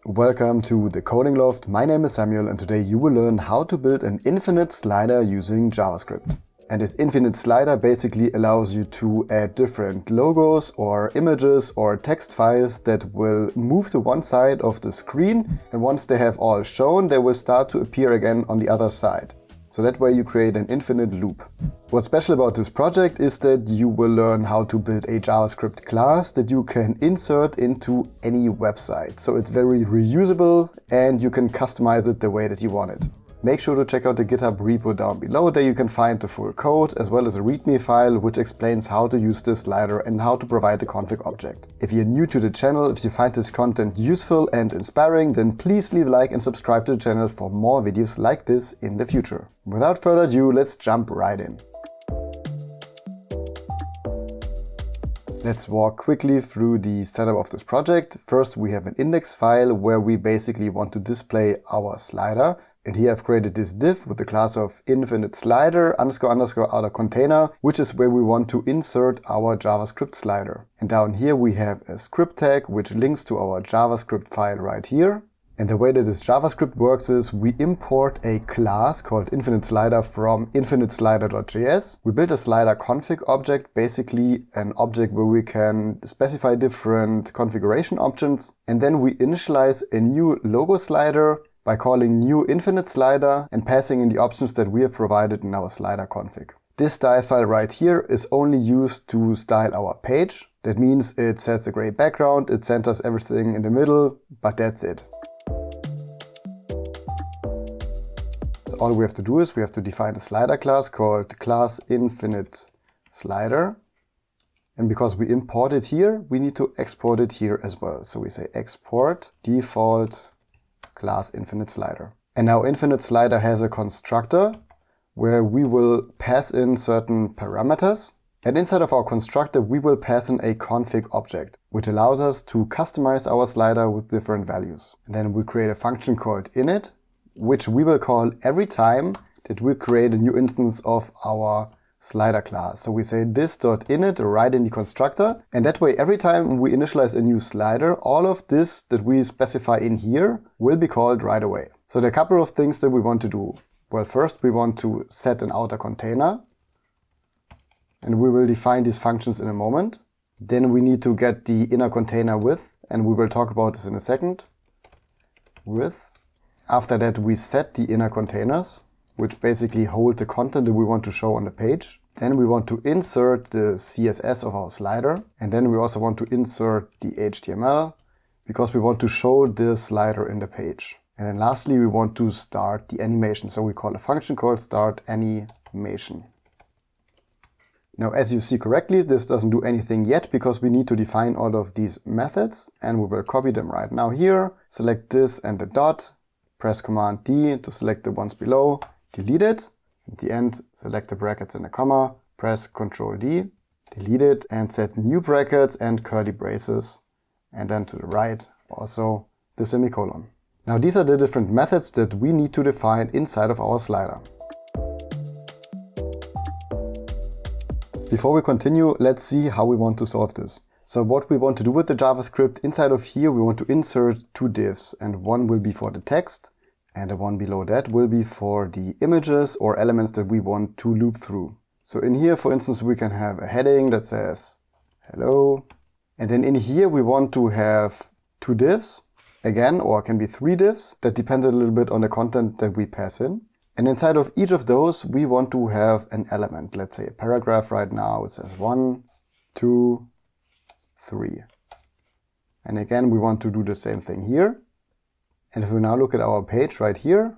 Welcome to the Coding Loft. My name is Samuel and today you will learn how to build an infinite slider using JavaScript. And this infinite slider basically allows you to add different logos or images or text files that will move to one side of the screen, and once they have all shown, they will start to appear again on the other side. So that way you create an infinite loop. What's special about this project is that you will learn how to build a JavaScript class that you can insert into any website. So it's very reusable and you can customize it the way that you want it. Make sure to check out the GitHub repo down below. There you can find the full code as well as a README file which explains how to use this slider and how to provide the config object. If you're new to the channel, if you find this content useful and inspiring, then please leave a like and subscribe to the channel for more videos like this in the future. Without further ado, let's jump right in. Let's walk quickly through the setup of this project. First, we have an index file where we basically want to display our slider. And here I've created this div with the class of infinite slider __ outer container, which is where we want to insert our JavaScript slider. And down here we have a script tag which links to our JavaScript file right here. And the way that this JavaScript works is we import a class called infinite slider from infiniteslider.js. We build a slider config object, basically an object where we can specify different configuration options. And then we initialize a new logo slider by calling new infinite slider and passing in the options that we have provided in our slider config. This style file right here is only used to style our page. That means it sets a gray background, it centers everything in the middle, but that's it. So all we have to do is we have to define a slider class called class infinite slider. And because we import it here, we need to export it here as well. So we say export default class infinite slider. And now infinite slider has a constructor where we will pass in certain parameters. And inside of our constructor, we will pass in a config object, which allows us to customize our slider with different values. And then we create a function called init, which we will call every time that we create a new instance of our slider class. So we say this.init right in the constructor, and that way every time we initialize a new slider, all of this that we specify in here will be called right away. So there are a couple of things that we want to do. Well, first we want to set an outer container, and we will define these functions in a moment. Then we need to get the inner container width, and we will talk about this in a second. Width. After that we set the inner containers, which basically hold the content that we want to show on the page. Then we want to insert the CSS of our slider. And then we also want to insert the HTML because we want to show the slider in the page. And then lastly, we want to start the animation. So we call a function called start animation. Now, as you see correctly, this doesn't do anything yet because we need to define all of these methods, and we will copy them right now here. Select this and the dot, press Command D to select the ones below. Delete it. At the end, select the brackets and a comma, press Ctrl D, delete it, and set new brackets and curly braces. And then to the right, also the semicolon. Now these are the different methods that we need to define inside of our slider. Before we continue, let's see how we want to solve this. So what we want to do with the JavaScript, inside of here we want to insert two divs, and one will be for the text, and the one below that will be for the images or elements that we want to loop through. So in here, for instance, we can have a heading that says hello. And then in here, we want to have two divs again, or it can be three divs. That depends a little bit on the content that we pass in. And inside of each of those, we want to have an element. Let's say a paragraph right now. It says 1, 2, 3. And again, we want to do the same thing here. And if we now look at our page right here,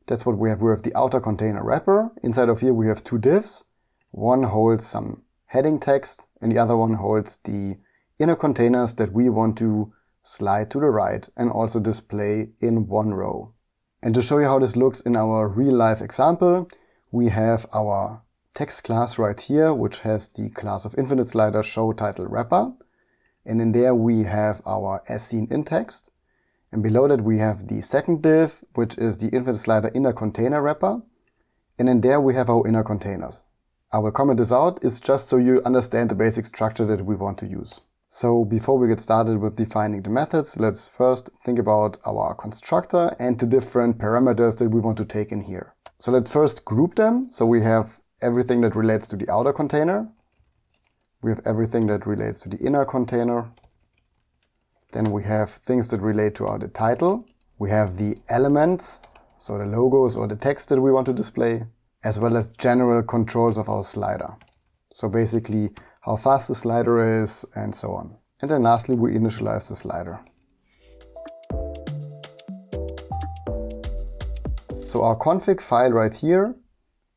that's what we have. We have the outer container wrapper. Inside of here we have two divs. One holds some heading text and the other one holds the inner containers that we want to slide to the right and also display in one row. And to show you how this looks in our real life example, we have our text class right here, which has the class of infinite slider show title wrapper. And in there we have our as_seen_in_text. And below that we have the second div, which is the infinite slider inner container wrapper. And in there we have our inner containers. I will comment this out. It's just so you understand the basic structure that we want to use. So before we get started with defining the methods, let's first think about our constructor and the different parameters that we want to take in here. So let's first group them. So we have everything that relates to the outer container. We have everything that relates to the inner container. Then we have things that relate to our title. We have the elements, so the logos or the text that we want to display, as well as general controls of our slider. So basically how fast the slider is and so on. And then lastly, we initialize the slider. So our config file right here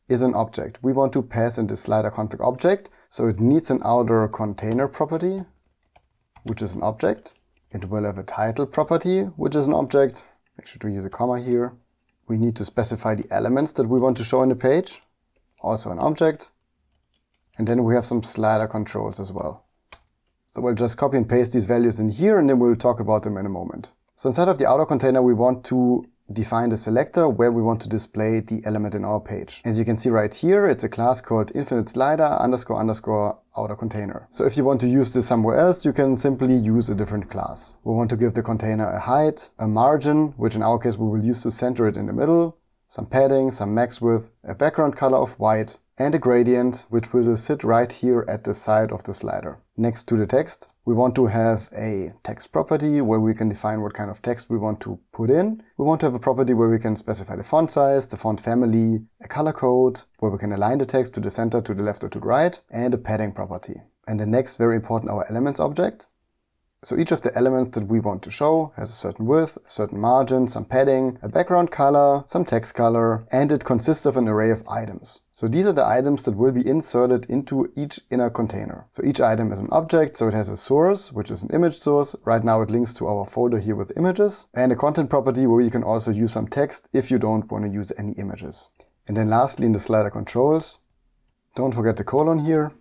is an object. We want to pass in the slider config object. So it needs an outer container property, which is an object. It will have a title property, which is an object. Make sure to use a comma here. We need to specify the elements that we want to show in the page, also an object. And then we have some slider controls as well. So we'll just copy and paste these values in here, and then we'll talk about them in a moment. So inside of the outer container, we want to define the selector where we want to display the element in our page. As you can see right here, it's a class called infinite slider _ outer container. So if you want to use this somewhere else, you can simply use a different class. We want to give the container a height, a margin, which in our case we will use to center it in the middle, some padding, some max width, a background color of white, and a gradient, which will sit right here at the side of the slider. Next to the text, we want to have a text property where we can define what kind of text we want to put in. We want to have a property where we can specify the font size, the font family, a color code, where we can align the text to the center, to the left or to the right, and a padding property. And the next, very important, our elements object. So each of the elements that we want to show has a certain width, a certain margin, some padding, a background color, some text color, and it consists of an array of items. So these are the items that will be inserted into each inner container. So each item is an object, so it has a source, which is an image source. Right now it links to our folder here with images, and a content property where you can also use some text if you don't want to use any images. And then lastly, in the slider controls, don't forget the colon here.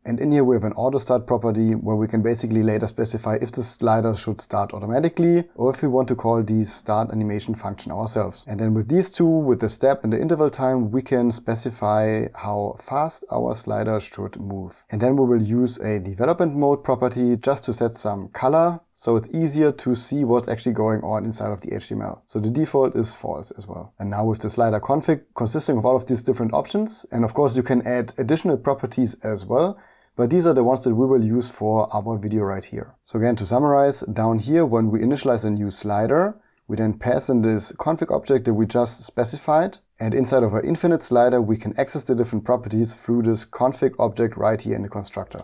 And in here we have an auto start property where we can basically later specify if the slider should start automatically or if we want to call the start animation function ourselves. And then with these two, with the step and the interval time, we can specify how fast our slider should move. And then we will use a development mode property just to set some color, so it's easier to see what's actually going on inside of the HTML. So the default is false as well. And now with the slider config consisting of all of these different options, and of course you can add additional properties as well, but these are the ones that we will use for our video right here. So again, to summarize, down here when we initialize a new slider, we then pass in this config object that we just specified, and inside of our infinite slider we can access the different properties through this config object right here in the constructor.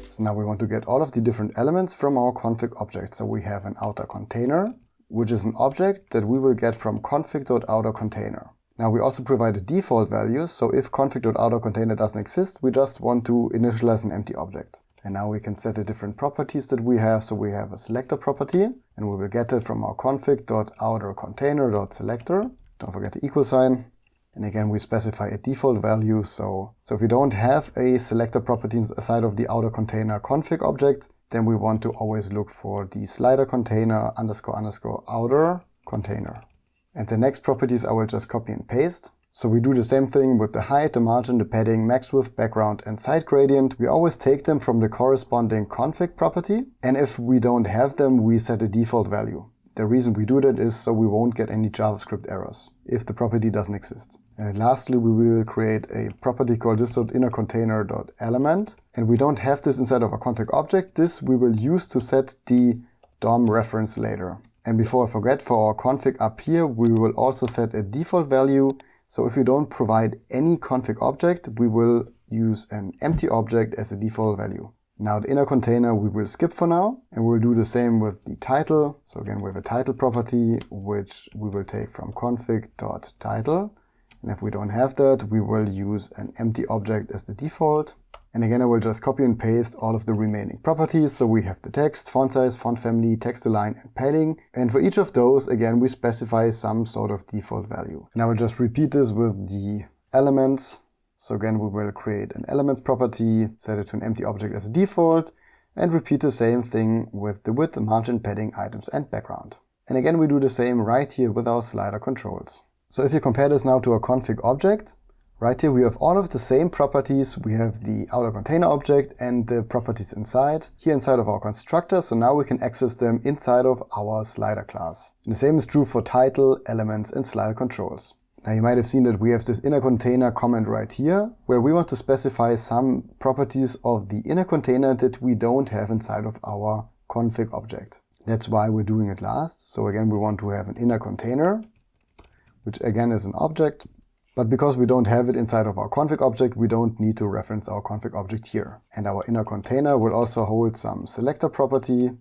So now we want to get all of the different elements from our config object. So we have an outer container, which is an object that we will get from config.outerContainer. Now we also provide a default value, so if config.outerContainer doesn't exist, we just want to initialize an empty object. And now we can set the different properties that we have. So we have a selector property, and we will get it from our config.outerContainer.selector. Don't forget the equal sign. And again, we specify a default value. So if we don't have a selector property inside of the outer container config object, then we want to always look for the slider container _ outer container. And the next properties I will just copy and paste. So we do the same thing with the height, the margin, the padding, max width, background, and side gradient. We always take them from the corresponding config property. And if we don't have them, we set a default value. The reason we do that is so we won't get any JavaScript errors if the property doesn't exist. And then lastly, we will create a property called this.innerContainer.element. And we don't have this inside of a config object. This we will use to set the DOM reference later. And before I forget, for our config up here, we will also set a default value. So if we don't provide any config object, we will use an empty object as a default value. Now the inner container we will skip for now, and we'll do the same with the title. So again, we have a title property, which we will take from config.title. And if we don't have that, we will use an empty object as the default. And again, I will just copy and paste all of the remaining properties. So we have the text, font size, font family, text align, and padding. And for each of those, again, we specify some sort of default value. And I will just repeat this with the elements. So again, we will create an elements property, set it to an empty object as a default, and repeat the same thing with the width, margin, padding, items, and background. And again, we do the same right here with our slider controls. So if you compare this now to a config object, Right here we have all of the same properties. We have the outer container object and the properties inside, here inside of our constructor, so now we can access them inside of our slider class. And the same is true for title, elements and slider controls. Now you might have seen that we have this inner container comment right here, where we want to specify some properties of the inner container that we don't have inside of our config object. That's why we're doing it last. So again, we want to have an inner container, which again is an object. But because we don't have it inside of our config object, we don't need to reference our config object here. And our inner container will also hold some selector property,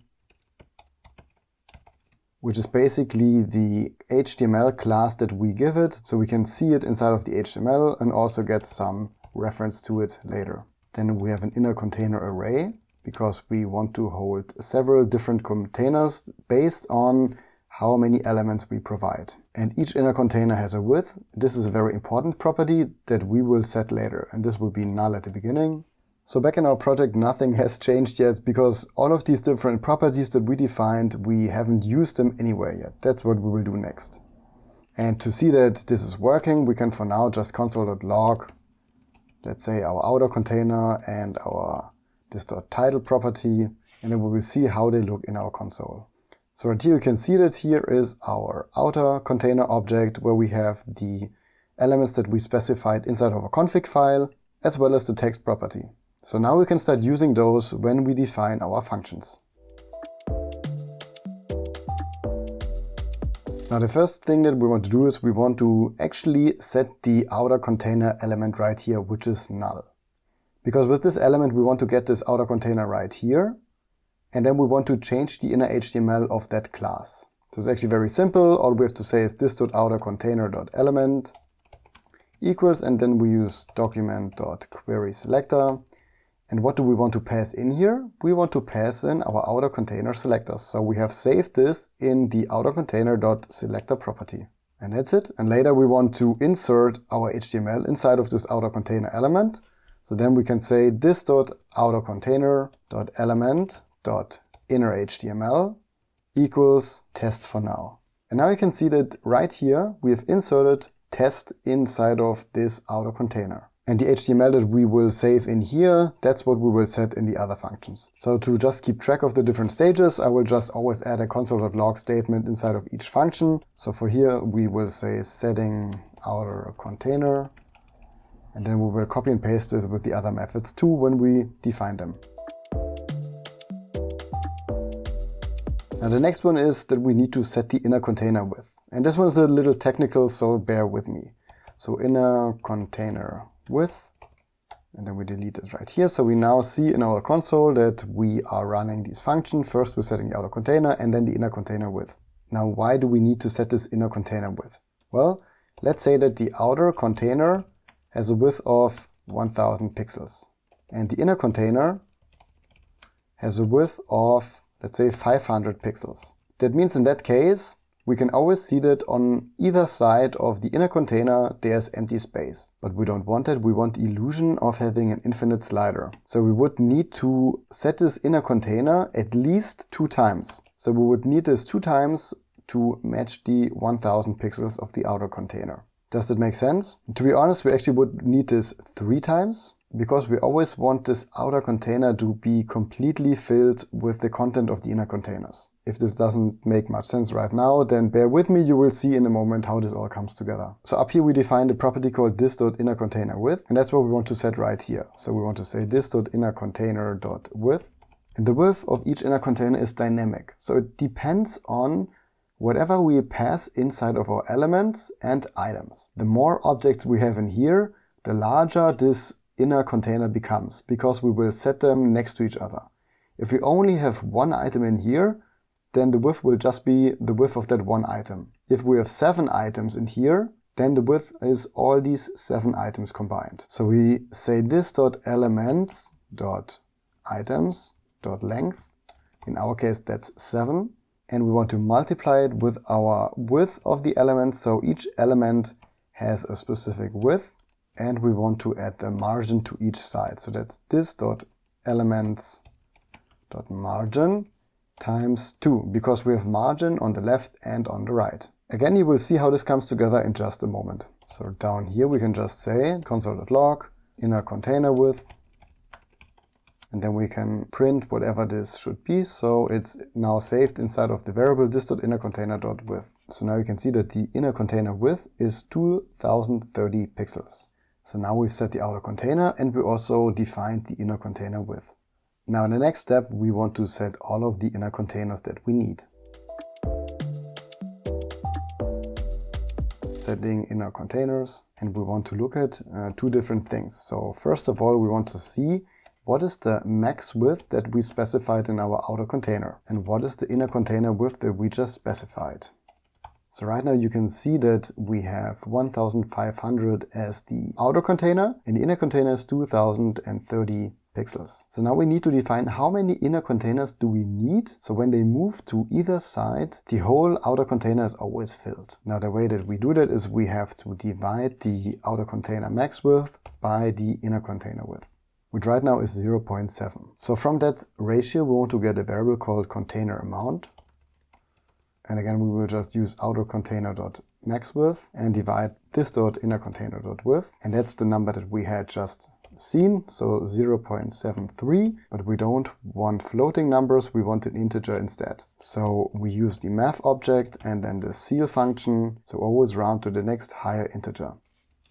which is basically the HTML class that we give it, so we can see it inside of the HTML and also get some reference to it later. Then we have an inner container array, because we want to hold several different containers based on how many elements we provide. And each inner container has a width. This is a very important property that we will set later, and this will be null at the beginning. So back in our project, nothing has changed yet, because all of these different properties that we defined, we haven't used them anywhere yet. That's what we will do next. And to see that this is working, we can for now just console.log, let's say our outer container and our this.title property, and then we will see how they look in our console. So right here you can see that here is our outer container object, where we have the elements that we specified inside of a config file, as well as the text property. So now we can start using those when we define our functions. Now the first thing that we want to do is we want to actually set the outer container element right here, which is null. Because with this element we want to get this outer container right here, and then we want to change the inner HTML of that class. So it's actually very simple. All we have to say is this.outercontainer.element equals, and then we use document.querySelector. And what do we want to pass in here? We want to pass in our outer container selectors. So we have saved this in the outercontainer.selector property. And that's it. And later we want to insert our HTML inside of this outer container element. So then we can say this.outercontainer.element.innerHTML equals test for now. And now you can see that right here we have inserted test inside of this outer container. And the HTML that we will save in here, that's what we will set in the other functions. So to just keep track of the different stages, I will just always add a console.log statement inside of each function. So for here we will say setting outer container, and then we will copy and paste it with the other methods too when we define them. Now the next one is that we need to set the inner container width. And this one is a little technical, so bear with me. So inner container width, and then we delete it right here. So we now see in our console that we are running these functions. First we're setting the outer container and then the inner container width. Now why do we need to set this inner container width? Well, let's say that the outer container has a width of 1000 pixels and the inner container has a width of, let's say, 500 pixels. That means in that case we can always see that on either side of the inner container there's empty space. But we don't want that, we want the illusion of having an infinite slider. So we would need to set this inner container at least 2 times. So we would need this 2 times to match the 1000 pixels of the outer container. Does that make sense? To be honest, we actually would need this 3 times, because we always want this outer container to be completely filled with the content of the inner containers. If this doesn't make much sense right now, then bear with me, you will see in a moment how this all comes together. So up here we defined a property called this.innerContainerWidth, and that's what we want to set right here. So we want to say this.innerContainer.width, and the width of each inner container is dynamic. So it depends on whatever we pass inside of our elements and items. The more objects we have in here, the larger this inner container becomes, because we will set them next to each other. If we only have one item in here, then the width will just be the width of that one item. If we have 7 items in here, then the width is all these 7 items combined. So we say this.elements.items.length. In our case that's 7. And we want to multiply it with our width of the elements. So each element has a specific width, and we want to add the margin to each side. So that's this.elements.margin times 2, because we have margin on the left and on the right. Again, you will see how this comes together in just a moment. So down here we can just say console.log inner container width, and then we can print whatever this should be. So it's now saved inside of the variable this.innerContainer.width. So now you can see that the inner container width is 2030 pixels. So now we've set the outer container and we also defined the inner container width. Now in the next step, we want to set all of the inner containers that we need. Setting inner containers, and we want to look at two different things. So first of all, we want to see what is the max width that we specified in our outer container and what is the inner container width that we just specified. So right now you can see that we have 1500 as the outer container and the inner container is 2030 pixels. So now we need to define how many inner containers do we need. So when they move to either side, the whole outer container is always filled. Now the way that we do that is we have to divide the outer container max width by the inner container width, which right now is 0.7. So from that ratio we want to get a variable called container amount. And again, we will just use outer container.maxWidth and divide this.innerContainer.width. And that's the number that we had just seen, so 0.73. But we don't want floating numbers, we want an integer instead. So we use the math object and then the ceil function, so always round to the next higher integer.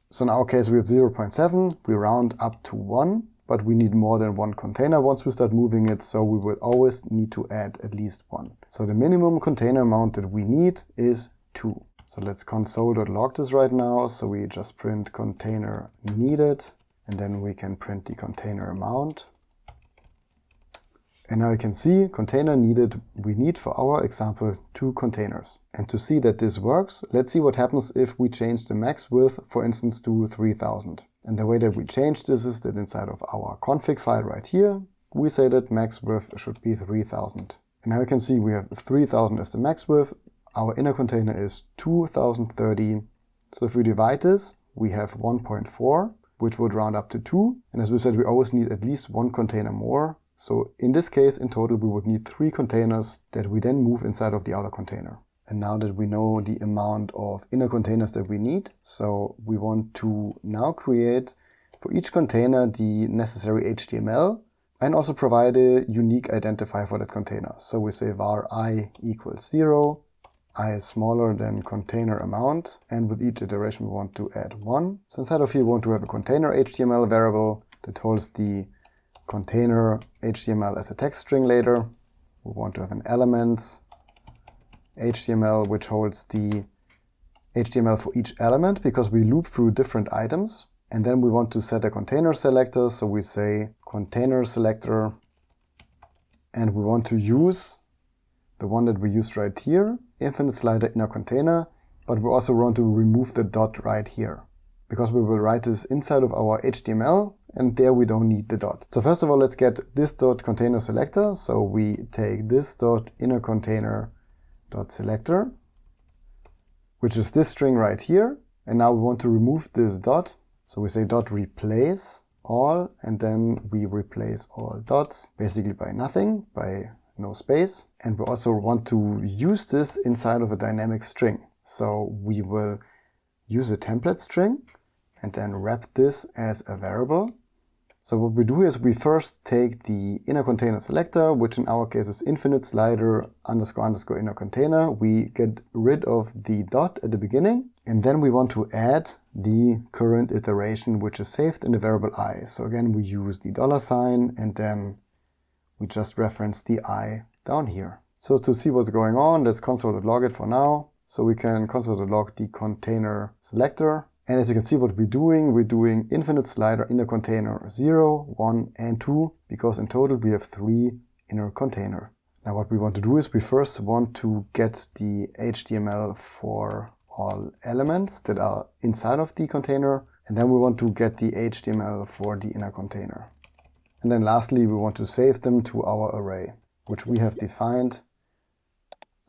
So in our case, we have 0.7, we round up to 1. But we need more than one container once we start moving it, so we will always need to add at least one. So the minimum container amount that we need is 2. So let's console.log this right now. So we just print container needed, and then we can print the container amount. And now you can see container needed, we need for our example 2 containers. And to see that this works, let's see what happens if we change the max width, for instance, to 3000. And the way that we change this is that inside of our config file right here, we say that max width should be 3000. And now you can see we have 3000 as the max width. Our inner container is 2030. So if we divide this, we have 1.4, which would round up to 2. And as we said, we always need at least one container more. So in this case, in total, we would need 3 containers that we then move inside of the outer container. And now that we know the amount of inner containers that we need, so we want to now create for each container the necessary HTML and also provide a unique identifier for that container. So we say var I equals 0, I is smaller than container amount, and with each iteration we want to add 1. So inside of here we want to have a container HTML variable that holds the container HTML as a text string later. We want to have an elements HTML which holds the HTML for each element because we loop through different items. And then we want to set a container selector, so we say container selector, and we want to use the one that we used right here, infinite slider inner container, but we also want to remove the dot right here because we will write this inside of our HTML and there we don't need the dot. So first of all, let's get this dot container selector. So we take this dot inner container dot selector, which is this string right here, and now we want to remove this dot. So we say dot replace all, and then we replace all dots basically by nothing, by no space. And we also want to use this inside of a dynamic string. So we will use a template string and then wrap this as a variable. So what we do is we first take the inner container selector, which in our case is infinite slider underscore underscore inner container. We get rid of the dot at the beginning, and then we want to add the current iteration, which is saved in the variable I. So again, we use the $, and then we just reference the I down here. So to see what's going on, let's console.log it for now. So we can console.log the container selector. And as you can see what we're doing infinite slider inner container 0, 1, and 2, because in total we have 3 inner container. Now what we want to do is we first want to get the HTML for all elements that are inside of the container, and then we want to get the HTML for the inner container. And then lastly, we want to save them to our array, which we have defined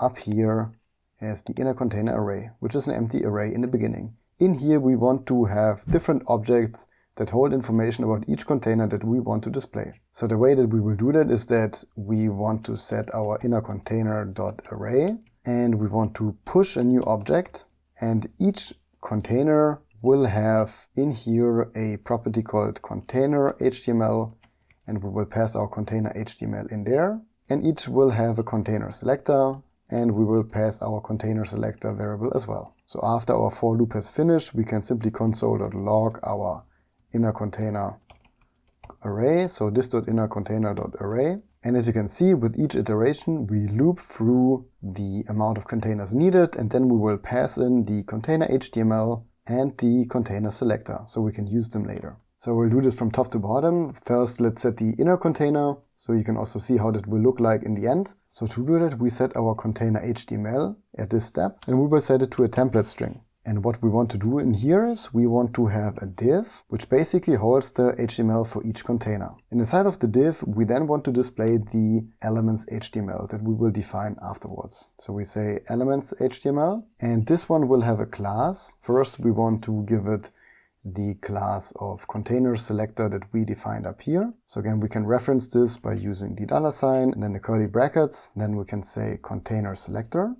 up here as the inner container array, which is an empty array in the beginning. In here we want to have different objects that hold information about each container that we want to display. So the way that we will do that is that we want to set our inner container.array and we want to push a new object, and each container will have in here a property called container HTML, and we will pass our container HTML in there, and each will have a container selector, and we will pass our container selector variable as well. So after our for loop has finished, we can simply console.log our inner container array, so this.innerContainer.array. And as you can see, with each iteration, we loop through the amount of containers needed, and then we will pass in the container HTML and the container selector, so we can use them later. So we'll do this from top to bottom. First, let's set the inner container, so you can also see how that will look like in the end. So to do that, we set our container HTML at this step, and we will set it to a template string. And what we want to do in here is we want to have a div, which basically holds the HTML for each container. And inside of the div, we then want to display the elements HTML that we will define afterwards. So we say elements HTML, and this one will have a class. First, we want to give it the class of container selector that we defined up here. So again, we can reference this by using the $, and then the curly brackets. Then we can say container selector.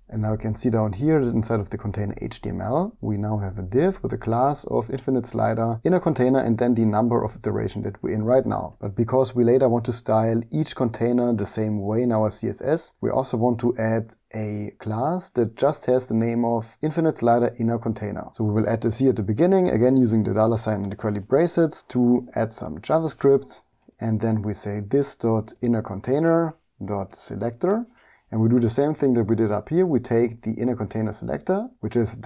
And now you can see down here that inside of the container HTML, we now have a div with a class of infinite slider in a container and then the number of iteration that we're in right now. But because we later want to style each container the same way in our CSS, we also want to add a class that just has the name of infinite slider inner container. So we will add this here at the beginning, again using the $, and the curly brackets to add some JavaScript. And then we say this.innerContainer.selector. And we do the same thing that we did up here. We take the inner container selector, which is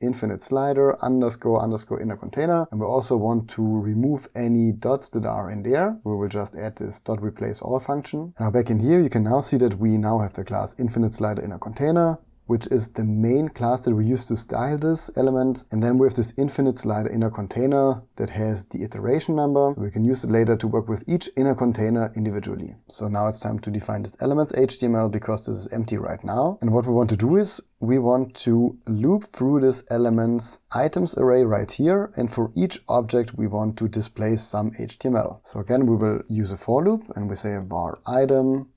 .infinite slider _ inner container. And we also want to remove any dots that are in there. We will just add this .replace all function. Now back in here, you can now see that we now have the class infinite slider inner container, which is the main class that we use to style this element. And then we have this infinite slider inner container that has the iteration number. So we can use it later to work with each inner container individually. So now it's time to define this elements HTML because this is empty right now. And what we want to do is we want to loop through this elements items array right here. And for each object, we want to display some HTML. So again, we will use a for loop and we say var item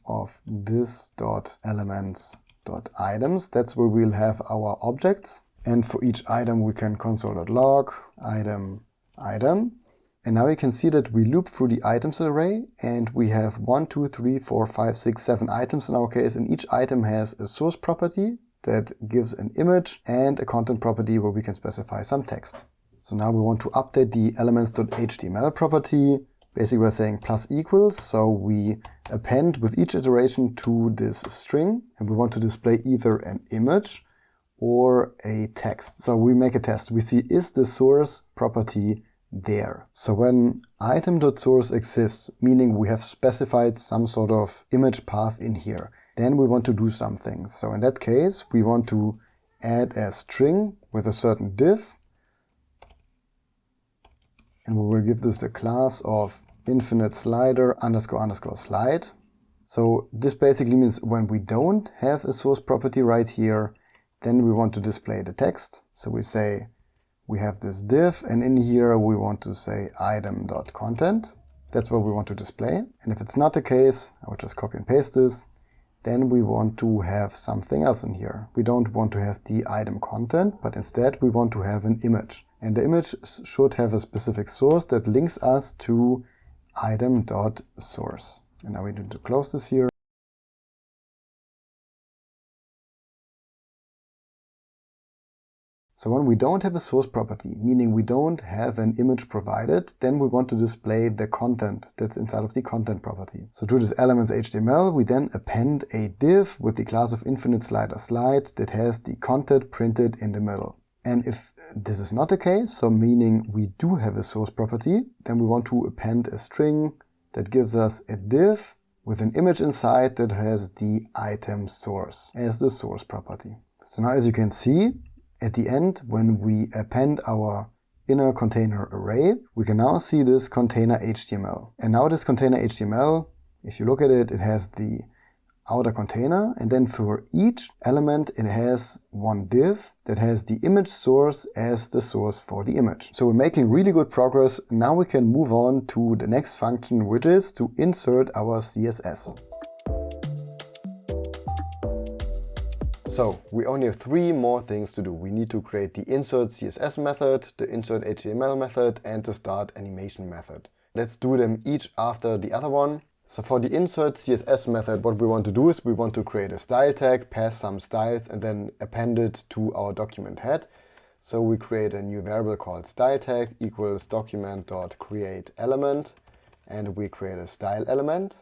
of this.elements.items. That's where we'll have our objects. And for each item, we can console.log item. And now you can see that we loop through the items array, and we have 1, 2, 3, 4, 5, 6, 7 items in our case. And each item has a source property that gives an image and a content property where we can specify some text. So now we want to update the elements.html property. Basically, we're saying plus equals, so we append with each iteration to this string, and we want to display either an image or a text. So we make a test. We see, is the source property there? So when item.source exists, meaning we have specified some sort of image path in here, then we want to do something. So in that case, we want to add a string with a certain div, and we will give this the class of infinite slider _ slide. So this basically means when we don't have a source property right here, then we want to display the text. So we say we have this div, and in here we want to say item.content. That's what we want to display. And if it's not the case, I will just copy and paste this. Then we want to have something else in here. We don't want to have the item content, but instead we want to have an image. And the image should have a specific source that links us to item.source. And now we need to close this here. So when we don't have a source property, meaning we don't have an image provided, then we want to display the content that's inside of the content property. So to this elements HTML, we then append a div with the class of infinite slider slide that has the content printed in the middle. And if this is not the case, so meaning we do have a source property, then we want to append a string that gives us a div with an image inside that has the item source as the source property. So now as you can see, at the end, when we append our inner container array, we can now see this container HTML. And now this container HTML, if you look at it, it has the outer container, and then for each element it has one div that has the image source as the source for the image. So we're making really good progress. Now we can move on to the next function, which is to insert our CSS. So we only have 3 more things to do. We need to create the insert CSS method, the insert HTML method, and the start animation method. Let's do them each after the other one. So for the insert CSS method, what we want to do is we want to create a style tag, pass some styles, and then append it to our document head. So we create a new variable called style tag equals document.createElement, and we create a style element.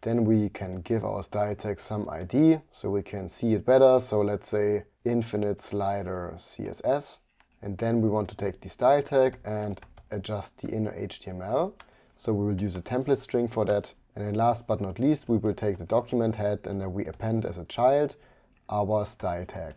Then we can give our style tag some ID so we can see it better. So let's say infinite slider CSS. And then we want to take the style tag and adjust the inner HTML. So we will use a template string for that. And then last but not least, we will take the document head and then we append as a child our style tag.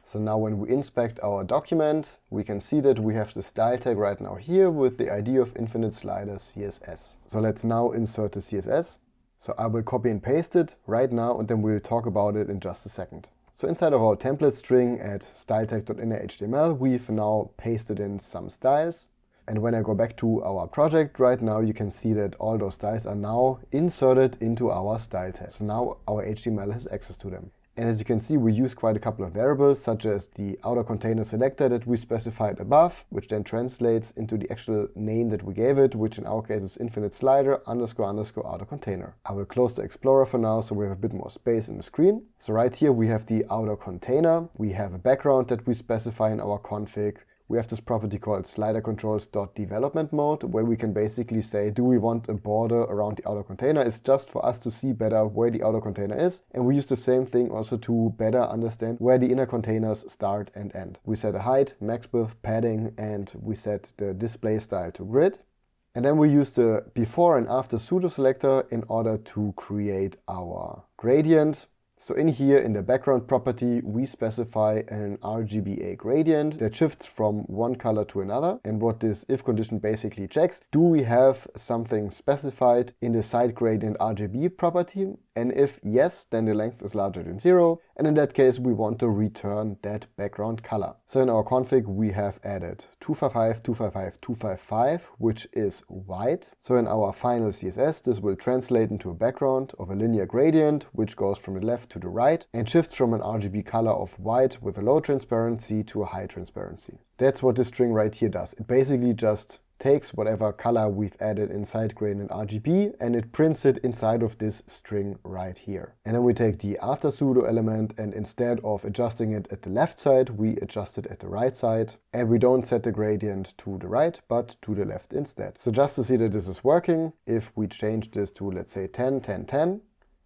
So now when we inspect our document, we can see that we have the style tag right now here with the ID of infinite slider CSS. So let's now insert the CSS. So I will copy and paste it right now, and then we'll talk about it in just a second. So inside of our template string at styletag.innerHTML, we've now pasted in some styles. And when I go back to our project right now, you can see that all those styles are now inserted into our style tag. So now our HTML has access to them. And as you can see, we use quite a couple of variables, such as the outer container selector that we specified above, which then translates into the actual name that we gave it, which in our case is infinite slider __ outer container. I will close the Explorer for now, so we have a bit more space in the screen. So right here we have the outer container. We have a background that we specify in our config. We have this property called slidercontrols.development_mode, where we can basically say, do we want a border around the outer container? It's just for us to see better where the outer container is. And we use the same thing also to better understand where the inner containers start and end. We set a height, max width, padding, and we set the display style to grid. And then we use the before and after pseudo selector in order to create our gradient. So in here, in the background property, we specify an RGBA gradient that shifts from one color to another. And what this if condition basically checks, do we have something specified in the side gradient RGB property? And if yes, then the length is larger than 0. And in that case, we want to return that background color. So in our config, we have added 255, 255, 255, which is white. So in our final CSS, this will translate into a background of a linear gradient, which goes from the left to the right and shifts from an RGB color of white with a low transparency to a high transparency. That's what this string right here does. It basically just takes whatever color we've added inside gradient RGB and it prints it inside of this string right here. And then we take the after pseudo element and instead of adjusting it at the left side, we adjust it at the right side. And we don't set the gradient to the right, but to the left instead. So just to see that this is working, if we change this to, let's say 10, 10, 10,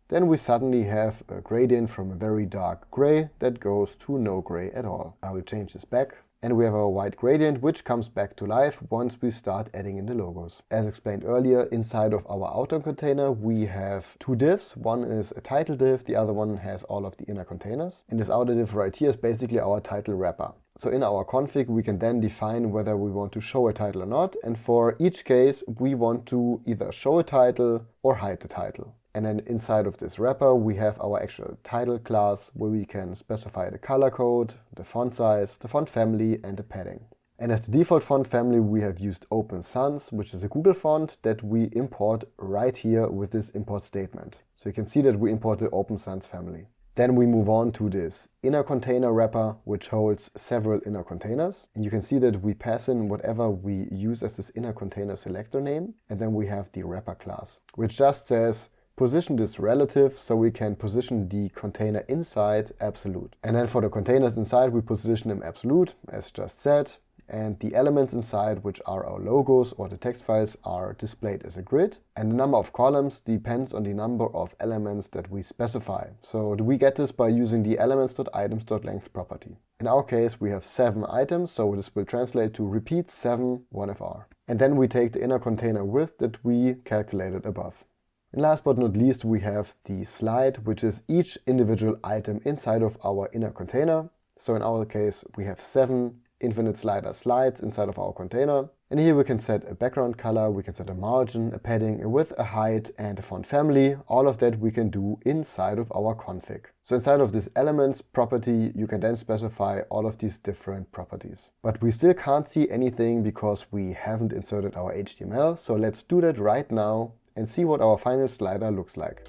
then we suddenly have a gradient from a very dark gray that goes to no gray at all. I will change this back. And we have our white gradient, which comes back to life once we start adding in the logos. As explained earlier, inside of our outer container, we have 2 divs. One is a title div, the other one has all of the inner containers. And this outer div right here is basically our title wrapper. So in our config, we can then define whether we want to show a title or not. And for each case, we want to either show a title or hide the title. And then inside of this wrapper, we have our actual title class where we can specify the color code, the font size, the font family, and the padding. And as the default font family, we have used Open Sans, which is a Google font that we import right here with this import statement. So you can see that we import the Open Sans family. Then we move on to this inner container wrapper, which holds several inner containers. And you can see that we pass in whatever we use as this inner container selector name. And then we have the wrapper class, which just says, position this relative so we can position the container inside absolute. And then for the containers inside, we position them absolute, as just said. And the elements inside, which are our logos or the text files, are displayed as a grid. And the number of columns depends on the number of elements that we specify. So we get this by using the elements.items.length property. In our case, we have 7 items, so this will translate to repeat 7 1FR. And then we take the inner container width that we calculated above. And last but not least, we have the slide, which is each individual item inside of our inner container. So in our case, we have 7 infinite slider slides inside of our container. And here we can set a background color, we can set a margin, a padding, a width, a height, and a font family. All of that we can do inside of our config. So inside of this elements property, you can then specify all of these different properties. But we still can't see anything because we haven't inserted our HTML. So let's do that right now and see what our final slider looks like.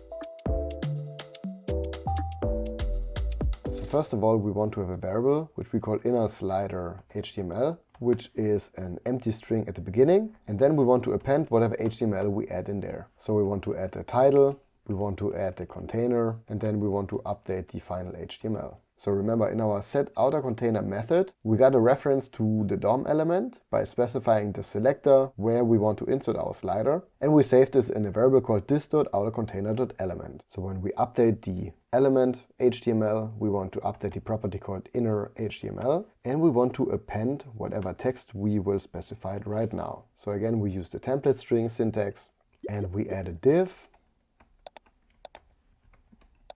first of all, we want to have a variable which we call inner slider HTML, which is an empty string at the beginning. And then we want to append whatever HTML we add in there. So we want to add a title, we want to add the container, and then we want to update the final HTML. So remember, in our setOuterContainer method, we got a reference to the DOM element by specifying the selector where we want to insert our slider. And we save this in a variable called this.outercontainer.element. So when we update the element HTML, we want to update the property called inner HTML. And we want to append whatever text we will specify right now. So again, we use the template string syntax and we add a div,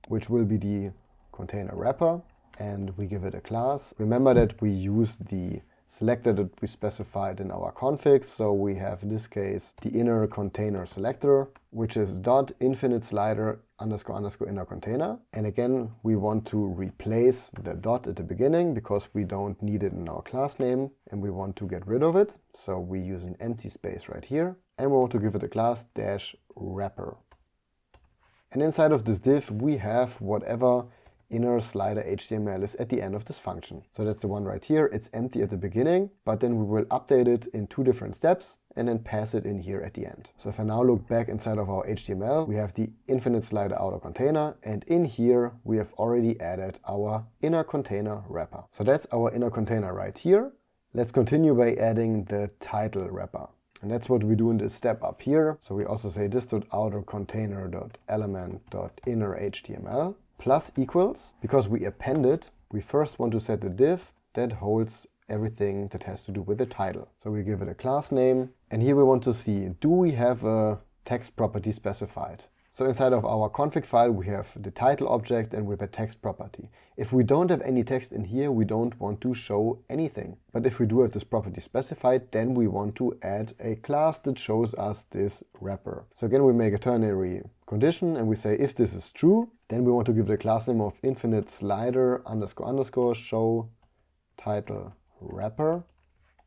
which will be the container wrapper, and we give it a class. Remember that we use the selector that we specified in our config. So we have in this case the inner container selector, which is .infinite slider __ inner container. And again, we want to replace the dot at the beginning because we don't need it in our class name and we want to get rid of it. So we use an empty space right here and we want to give it a class -wrapper. And inside of this div, we have whatever inner slider HTML is at the end of this function. So that's the one right here. It's empty at the beginning, but then we will update it in 2 different steps and then pass it in here at the end. So if I now look back inside of our HTML, we have the infinite slider outer container, and in here we have already added our inner container wrapper. So that's our inner container right here. Let's continue by adding the title wrapper. And that's what we do in this step up here. So we also say this.outercontainer.element.innerHTML plus equals, because we appended, we first want to set a div that holds everything that has to do with the title. So we give it a class name, and here we want to see, do we have a text property specified? So inside of our config file, we have the title object and we have a text property. If we don't have any text in here, we don't want to show anything. But if we do have this property specified, then we want to add a class that shows us this wrapper. So again, we make a ternary condition and we say if this is true, then we want to give it a class name of infinite slider __ show title wrapper.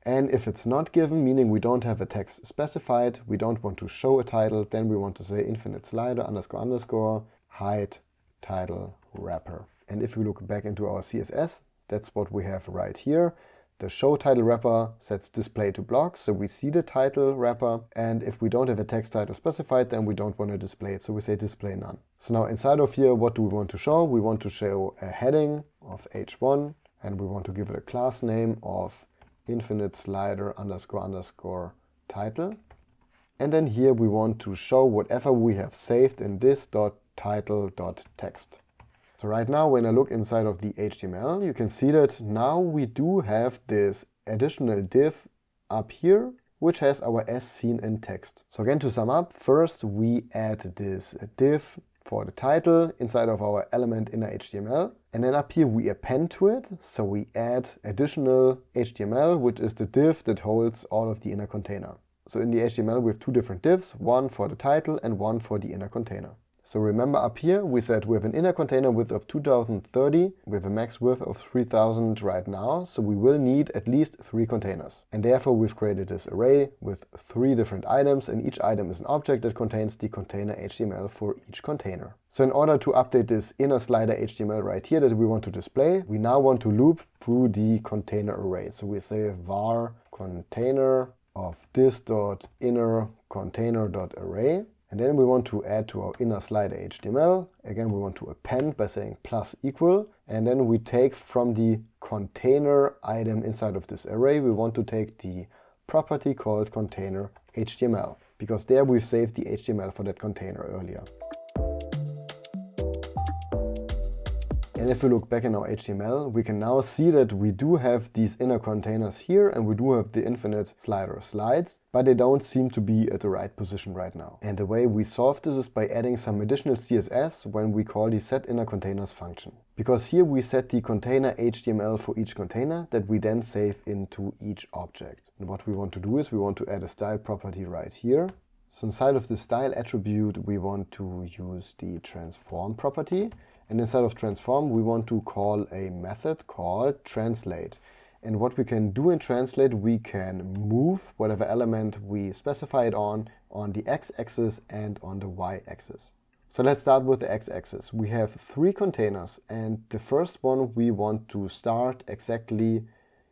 And if it's not given, meaning we don't have a text specified, we don't want to show a title, then we want to say infinite slider __ hide title wrapper. And if we look back into our CSS, that's what we have right here. The show title wrapper sets display to block, so we see the title wrapper. And if we don't have a text title specified, then we don't want to display it, so we say display none. So now inside of here, what do we want to show? We want to show a heading of h1, and we want to give it a class name of infinite slider __ title. And then here we want to show whatever we have saved in this.title.text. So right now, when I look inside of the HTML, you can see that now we do have this additional div up here, which has our as seen in text. So again, to sum up, first we add this div for the title inside of our element inner HTML. And then up here we append to it. So we add additional HTML, which is the div that holds all of the inner container. So in the HTML we have 2 different divs, one for the title and one for the inner container. So remember up here we said we have an inner container width of 2030 with a max width of 3000 right now. So we will need at least 3 containers. And therefore we've created this array with 3 different items, and each item is an object that contains the container HTML for each container. So in order to update this inner slider HTML right here that we want to display, we now want to loop through the container array. So we say var container of this.innerContainer.array. And then we want to add to our inner slider HTML. Again, we want to append by saying plus equal. And then we take from the container item inside of this array, we want to take the property called container HTML, because there we've saved the HTML for that container earlier. And if we look back in our HTML, we can now see that we do have these inner containers here and we do have the infinite slider slides, but they don't seem to be at the right position right now. And the way we solve this is by adding some additional CSS when we call the setInnerContainers function. Because here we set the container HTML for each container that we then save into each object. And what we want to do is we want to add a style property right here. So inside of the style attribute, we want to use the transform property. And inside of transform, we want to call a method called translate. And what we can do in translate, we can move whatever element we specify it on the x-axis and on the y-axis. So let's start with the x-axis. We have 3 containers, and the first one we want to start exactly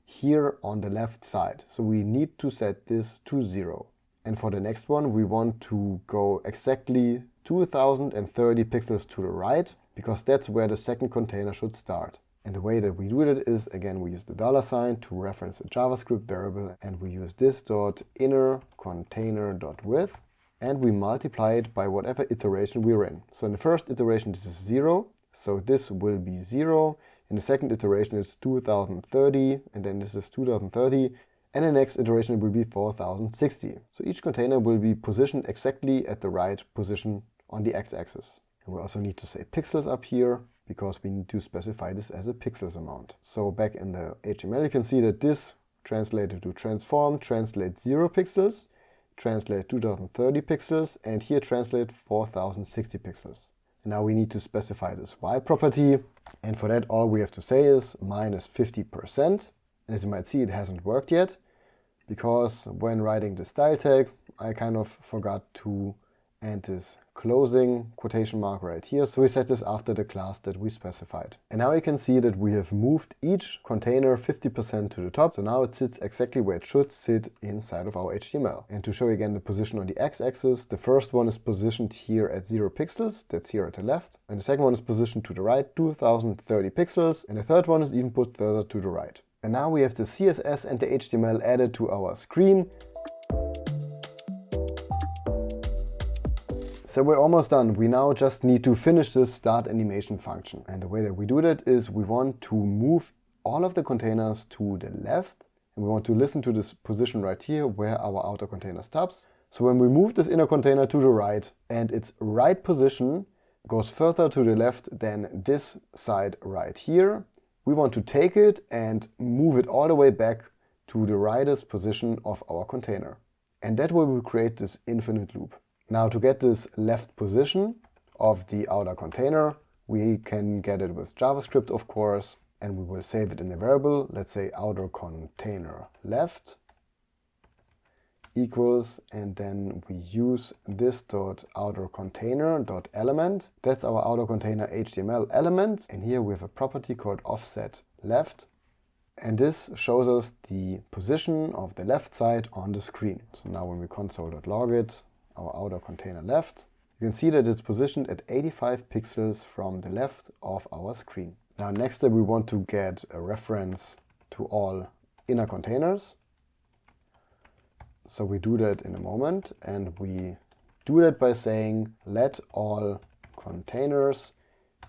here on the left side. So we need to set this to 0. And for the next one, we want to go exactly 2030 pixels to the right, because that's where the second container should start. And the way that we do that is, again, we use the $ to reference a JavaScript variable, and we use this .inner container.width, and we multiply it by whatever iteration we're in. So in the first iteration, this is 0, so this will be 0. In the second iteration, it's 2030, and then this is 2030, and the next iteration it will be 4060. So each container will be positioned exactly at the right position on the x-axis. And we also need to say pixels up here, because we need to specify this as a pixels amount. So back in the HTML, you can see that this translated to transform translates 0 pixels, translate 2030 pixels, and here translate 4060 pixels. And now we need to specify this y property, and for that all we have to say is minus 50%. And as you might see, it hasn't worked yet, because when writing the style tag, I kind of forgot to add this closing quotation mark right here. So we set this after the class that we specified. And now you can see that we have moved each container 50% to the top. So now it sits exactly where it should sit inside of our HTML. And to show you again the position on the x-axis, the first one is positioned here at 0 pixels. That's here at the left. And the second one is positioned to the right, 2030 pixels. And the third one is even put further to the right. And now we have the CSS and the HTML added to our screen. So we're almost done. We now just need to finish this start animation function. And the way that we do that is we want to move all of the containers to the left. And we want to listen to this position right here where our outer container stops. So when we move this inner container to the right and its right position goes further to the left than this side right here, we want to take it and move it all the way back to the rightest position of our container. And that way we create this infinite loop. Now to get this left position of the outer container, we can get it with JavaScript, of course, and we will save it in a variable. Let's say outer container left equals, and then we use this outer container.element. That's our outer container HTML element, and here we have a property called offset left, and this shows us the position of the left side on the screen. So now when we console.log it, our outer container left, you can see that it's positioned at 85 pixels from the left of our screen. Now next step, we want to get a reference to all inner containers. So we do that in a moment, and we do that by saying let all containers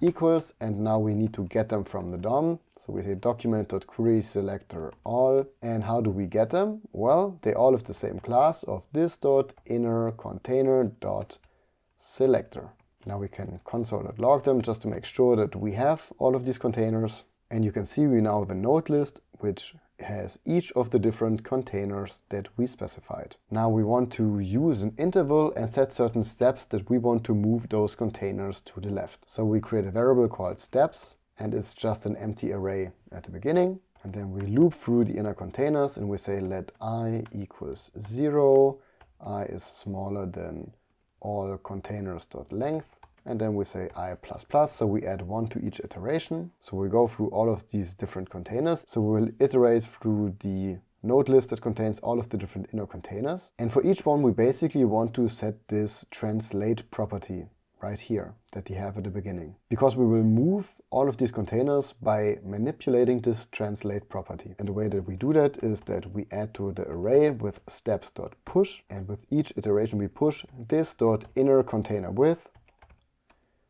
equals, and now we need to get them from the DOM. So we say document.query selector all. And how do we get them? Well, they all have the same class of this.inner container.selector. Now we can console.log them just to make sure that we have all of these containers. And you can see we now have a node list which has each of the different containers that we specified. Now we want to use an interval and set certain steps that we want to move those containers to the left. So we create a variable called steps, and it's just an empty array at the beginning. And then we loop through the inner containers and we say let I equals 0, I is smaller than all containers.length. And then we say I++, so we add 1 to each iteration. So we go through all of these different containers. So we will iterate through the node list that contains all of the different inner containers. And for each one, we basically want to set this translate property right here that you have at the beginning. Because we will move all of these containers by manipulating this translate property. And the way that we do that is that we add to the array with steps.push. And with each iteration we push this.inner container width.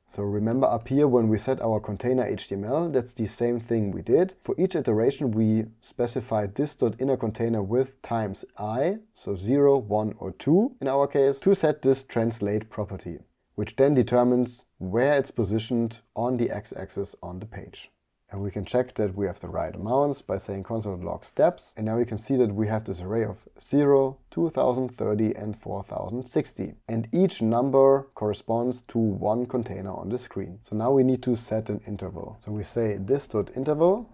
So remember up here when we set our container HTML, that's the same thing we did. For each iteration we specified this.inner container width times I, so 0, 1 or 2 in our case, to set this translate property, which then determines where it's positioned on the x-axis on the page. And we can check that we have the right amounts by saying console.log steps. And now you can see that we have this array of 0, 2030 and 4060. And each number corresponds to one container on the screen. So now we need to set an interval. So we say this.interval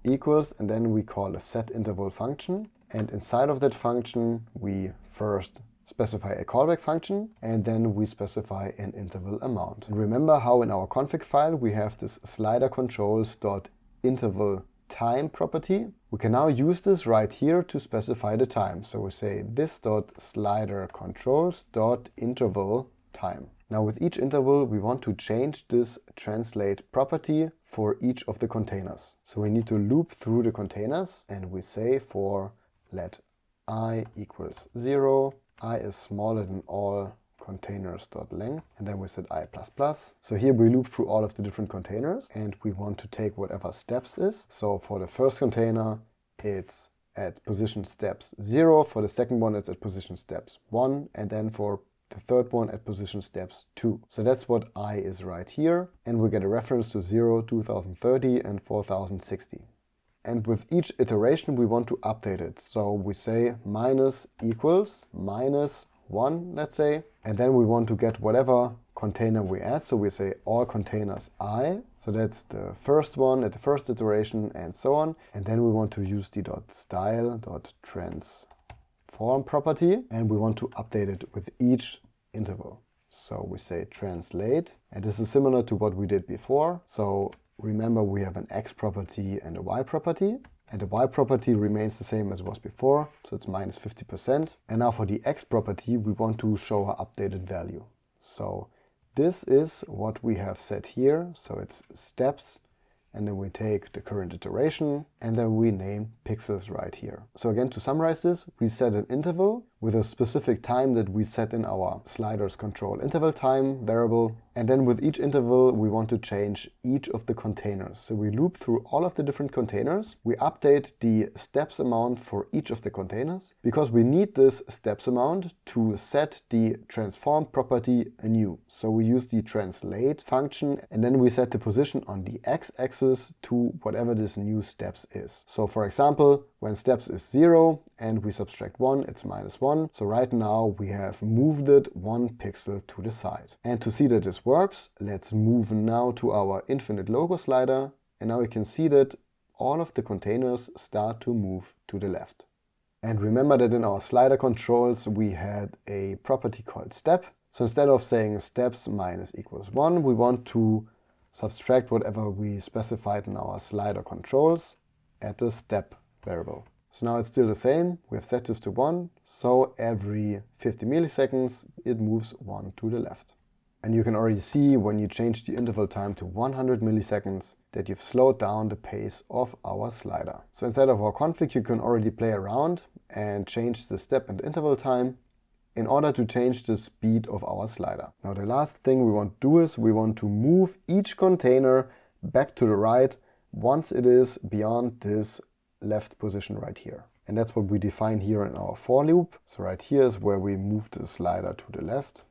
equals, and then we call a setInterval function. And inside of that function, we first specify a callback function, and then we specify an interval amount. And remember how in our config file we have this slider controls.interval time property. We can now use this right here to specify the time. So we say this.slider controls.interval time. Now with each interval we want to change this translate property for each of the containers. So we need to loop through the containers, and we say for let I equals 0, I is smaller than all containers.length, and then we set I++. So here we loop through all of the different containers, and we want to take whatever steps is. So for the first container it's at position steps 0, for the second one it's at position steps 1, and then for the third one at position steps 2. So that's what I is right here, and we get a reference to 0, 2030 and 4060. And with each iteration we want to update it. So we say minus equals minus 1, let's say, and then we want to get whatever container we add. So we say all containers I, so that's the first one at the first iteration and so on. And then we want to use the .style.transform property, and we want to update it with each interval. So we say translate, and this is similar to what we did before. So remember we have an X property and a Y property, and the Y property remains the same as it was before, so it's minus 50%. And now for the X property we want to show our updated value. So this is what we have set here. So it's steps, and then we take the current iteration, and then we name pixels right here. So again, to summarize this, we set an interval with a specific time that we set in our sliders control interval time variable. And then with each interval, we want to change each of the containers. So we loop through all of the different containers. We update the steps amount for each of the containers, because we need this steps amount to set the transform property anew. So we use the translate function, and then we set the position on the x-axis to whatever this new steps is. So for example, when steps is 0 and we subtract 1, it's minus 1. So right now we have moved it 1 pixel to the side. And to see that this works, let's move now to our infinite logo slider, and now we can see that all of the containers start to move to the left. And remember that in our slider controls we had a property called step. So instead of saying steps minus equals 1, we want to subtract whatever we specified in our slider controls at the step variable. So now it's still the same. We have set this to 1, so every 50 milliseconds it moves 1 to the left. And you can already see when you change the interval time to 100 milliseconds that you've slowed down the pace of our slider. So inside of our config you can already play around and change the step and interval time in order to change the speed of our slider. Now the last thing we want to do is we want to move each container back to the right once it is beyond this left position right here. And that's what we define here in our for loop. So right here is where we move the slider to the left.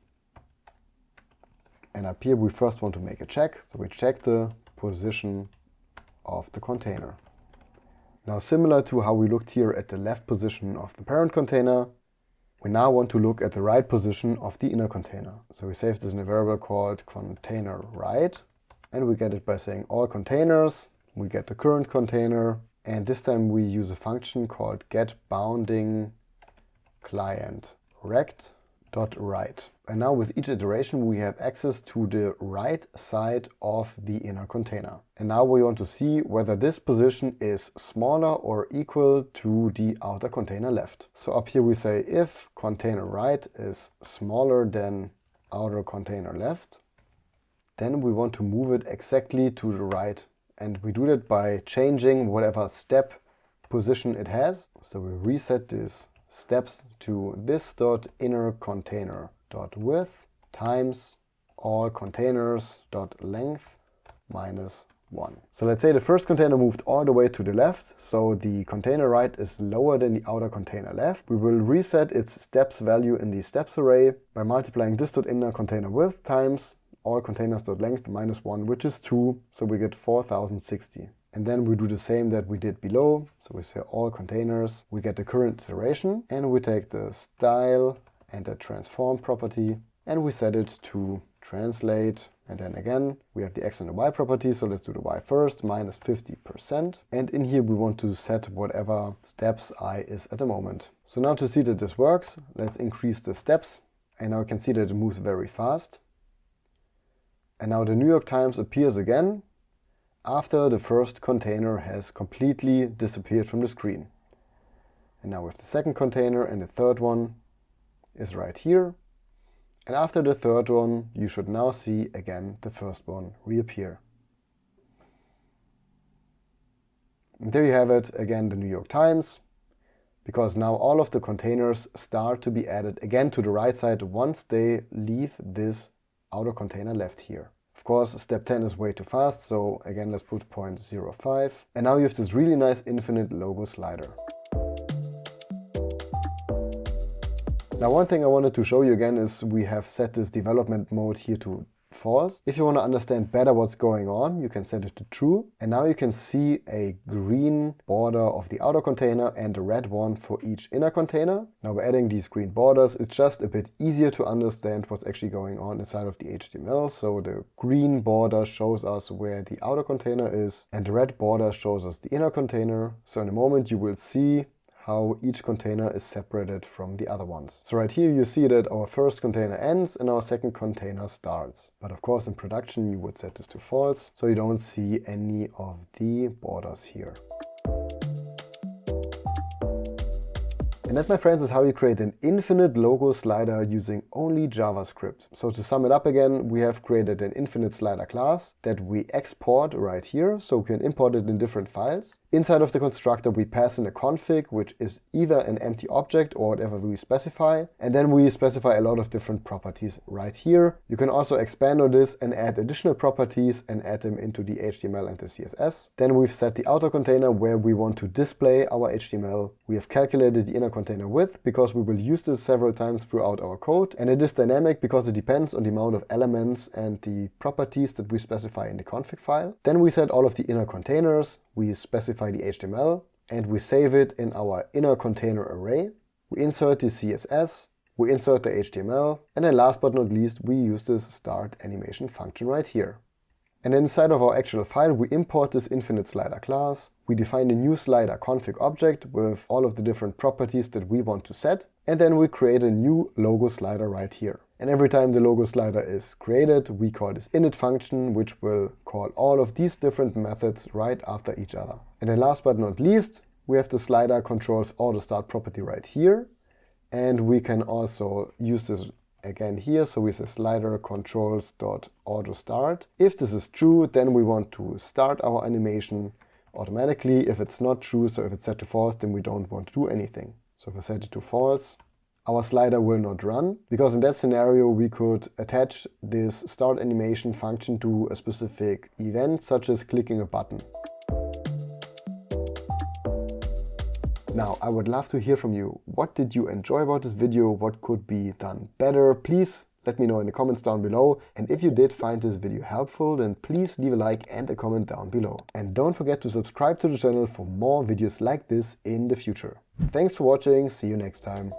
And up here we first want to make a check. So we check the position of the container. Now similar to how we looked here at the left position of the parent container, we now want to look at the right position of the inner container. So we save this in a variable called container right, and we get it by saying all containers, we get the current container, and this time we use a function called getBounding client rect.right. And now with each iteration we have access to the right side of the inner container. And now we want to see whether this position is smaller or equal to the outer container left. So up here we say if container right is smaller than outer container left, then we want to move it exactly to the right. And we do that by changing whatever step position it has. So we reset this steps to this.innerContainer.width times all containers.length minus 1. So let's say the first container moved all the way to the left, so the container right is lower than the outer container left. We will reset its steps value in the steps array by multiplying this.innerContainer.width times all containers.length minus 1, which is 2, so we get 4060. And then we do the same that we did below. So we say all containers, we get the current iteration, and we take the style and the transform property, and we set it to translate, and then again, we have the X and the Y properties, so let's do the Y first, minus 50%. And in here we want to set whatever steps I is at the moment. So now to see that this works, let's increase the steps. And now you can see that it moves very fast. And now the New York Times appears again after the first container has completely disappeared from the screen. And now we have the second container, and the third one is right here. And after the third one, you should now see again the first one reappear. And there you have it, again the New York Times, because now all of the containers start to be added again to the right side once they leave this outer container left here. Of course, step 10 is way too fast, so again let's put 0.05. And now you have this really nice infinite logo slider. Now one thing I wanted to show you again is we have set this development mode here to false. If you want to understand better what's going on, you can set it to true. And now you can see a green border of the outer container and a red one for each inner container. Now by adding these green borders, it's just a bit easier to understand what's actually going on inside of the HTML. So the green border shows us where the outer container is, and the red border shows us the inner container. So in a moment you will see how each container is separated from the other ones. So right here you see that our first container ends and our second container starts. But of course in production you would set this to false, so you don't see any of the borders here. And that, my friends, is how you create an infinite logo slider using only JavaScript. So to sum it up again, we have created an infinite slider class that we export right here, so we can import it in different files. Inside of the constructor we pass in a config, which is either an empty object or whatever we specify. And then we specify a lot of different properties right here. You can also expand on this and add additional properties and add them into the HTML and the CSS. Then we've set the outer container where we want to display our HTML. We have calculated the inner container width because we will use this several times throughout our code, and it is dynamic because it depends on the amount of elements and the properties that we specify in the config file. Then we set all of the inner containers, we specify the HTML, and we save it in our inner container array. We insert the CSS, we insert the HTML, and then last but not least we use this start animation function right here. And inside of our actual file we import this infinite slider class, we define a new slider config object with all of the different properties that we want to set, and then we create a new logo slider right here. And every time the logo slider is created, we call this init function, which will call all of these different methods right after each other. And then last but not least, we have the slider controls auto start property right here, and we can also use this again here, so we say slider controls.auto start. If this is true, then we want to start our animation automatically. If it's not true, so if it's set to false, then we don't want to do anything. So if I set it to false, our slider will not run, because in that scenario we could attach this start animation function to a specific event, such as clicking a button. Now, I would love to hear from you. What did you enjoy about this video? What could be done better? Please let me know in the comments down below. And if you did find this video helpful, then please leave a like and a comment down below. And don't forget to subscribe to the channel for more videos like this in the future. Thanks for watching. See you next time.